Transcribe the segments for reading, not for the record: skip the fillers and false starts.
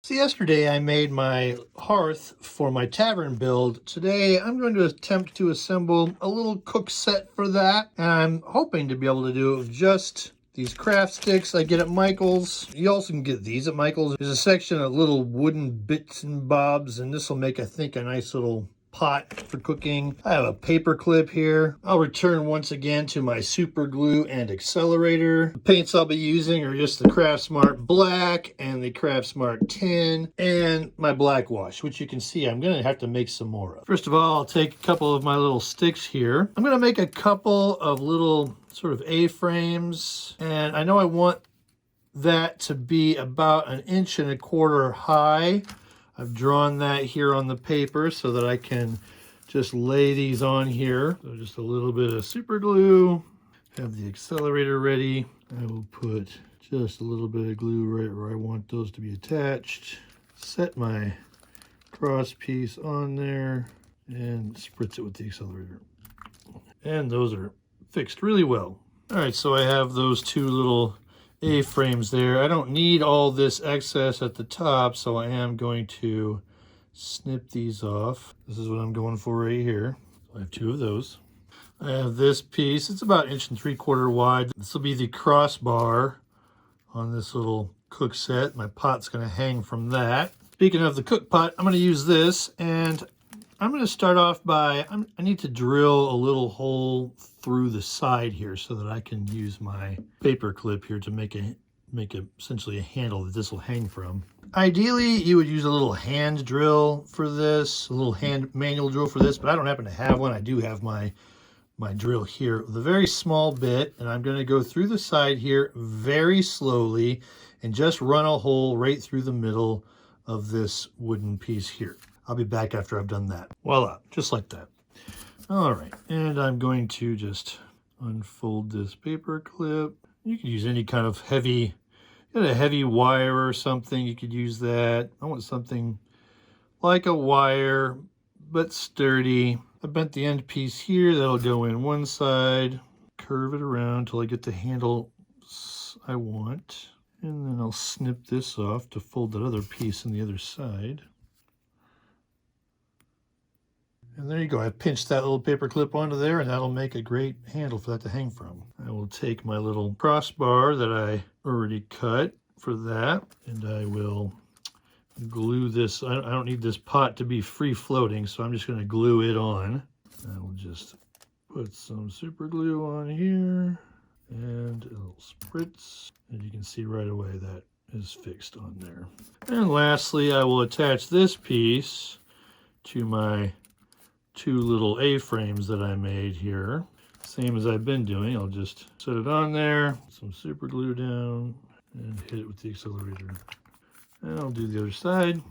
So yesterday I made my hearth for my tavern build. Today I'm going to attempt to assemble a little cook set for that. And I'm hoping to be able to do it with just these craft sticks I get at Michael's. You also can get these at Michael's. There's a section of little wooden bits and bobs, and this will make, I think, a nice little pot for cooking. I have a paper clip here. I'll return once again to my super glue and accelerator. The paints I'll be using are just the Craft Smart Black and the Craft Smart Tin and my black wash, which you can see I'm gonna have to make some more of. First of all, I'll take a couple of my little sticks here. I'm gonna make a couple of little sort of A-frames, and I know I want that to be about 1.25 inches high. I've drawn that here on the paper so that I can just lay these on here. So just a little bit of super glue, have the accelerator ready. I will put just a little bit of glue right where I want those to be attached. Set my cross piece on there and spritz it with the accelerator. And those are fixed really well. All right, so I have those two little A-frames there. I don't need all this excess at the top, so I am going to snip these off. This is what I'm going for right here. I have two of those. I have this piece. It's about 1.75 inches wide. This will be the crossbar on this little cook set. My pot's going to hang from that. Speaking of the cook pot, I'm going to use this, and I'm going to start off by, I need to drill a little hole through the side here so that I can use my paper clip here to make essentially a handle that this will hang from. Ideally, you would use a little hand drill for this, a little hand manual drill for this, but I don't happen to have one. I do have my drill here with a very small bit, and I'm going to go through the side here very slowly and just run a hole right through the middle of this wooden piece here. I'll be back after I've done that. Voila, just like that. All right, and I'm going to just unfold this paper clip. You could use any kind of heavy, a heavy wire or something. You could use that. I want something like a wire, but sturdy. I bent the end piece here. That'll go in one side. Curve it around till I get the handle I want. And then I'll snip this off to fold that other piece on the other side. And there you go. I pinched that little paper clip onto there, and that'll make a great handle for that to hang from. I will take my little crossbar that I already cut for that, and I will glue this. I don't need this pot to be free floating, so I'm just going to glue it on. I will just put some super glue on here and a little spritz, and you can see right away that is fixed on there. And lastly, I will attach this piece to my two little A-frames that I made here. Same as I've been doing. I'll just set it on there, some super glue down, and hit it with the accelerator. And I'll do the other side.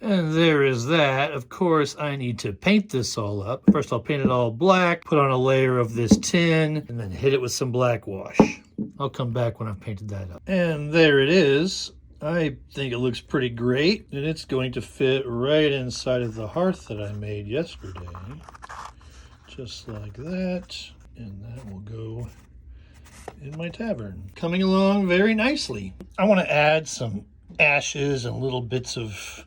And there is that. Of course, I need to paint this all up. First, I'll paint it all black, put on a layer of this tin, and then hit it with some black wash. I'll come back when I've painted that up. And there it is. I think it looks pretty great, and it's going to fit right inside of the hearth that I made yesterday. Just like that. And that will go in my tavern. Coming along very nicely. I want to add some ashes and little bits of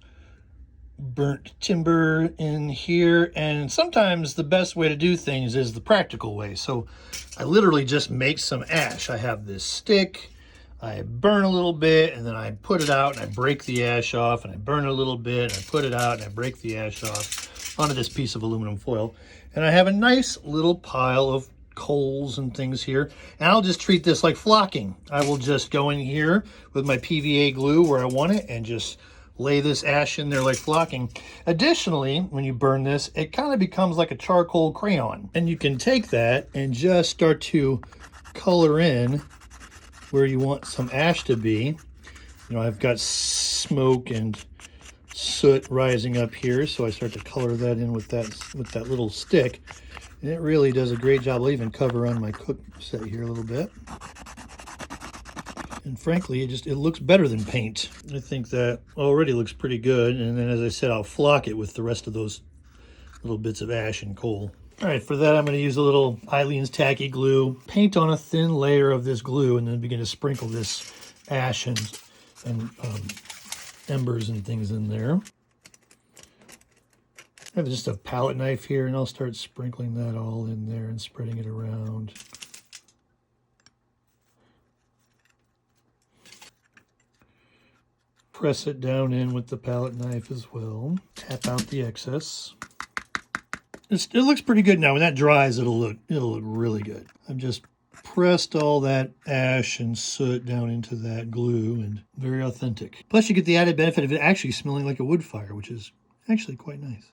burnt timber in here, and sometimes the best way to do things is the practical way. So I literally just make some ash. I have this stick, I burn a little bit, and then I put it out and I break the ash off, and I burn a little bit and I put it out and I break the ash off onto this piece of aluminum foil, and I have a nice little pile of coals and things here, and I'll just treat this like flocking. I will just go in here with my PVA glue where I want it and just lay this ash in there like flocking. Additionally, when you burn this, it kind of becomes like a charcoal crayon, and you can take that and just start to color in where you want some ash to be. You know, I've got smoke and soot rising up here, so I start to color that in with that little stick, and it really does a great job. I'll even cover on my cook set here a little bit. And frankly, it looks better than paint. I think that already looks pretty good. And then, as I said, I'll flock it with the rest of those little bits of ash and coal. All right, for that, I'm going to use a little Eileen's tacky glue, paint on a thin layer of this glue, and then begin to sprinkle this ash and embers and things in there. I have just a palette knife here, and I'll start sprinkling that all in there and spreading it around. Press it down in with the palette knife as well. Tap out the excess. It looks pretty good now. When that dries, it'll look really good. I've just pressed all that ash and soot down into that glue, and very authentic. Plus, you get the added benefit of it actually smelling like a wood fire, which is actually quite nice.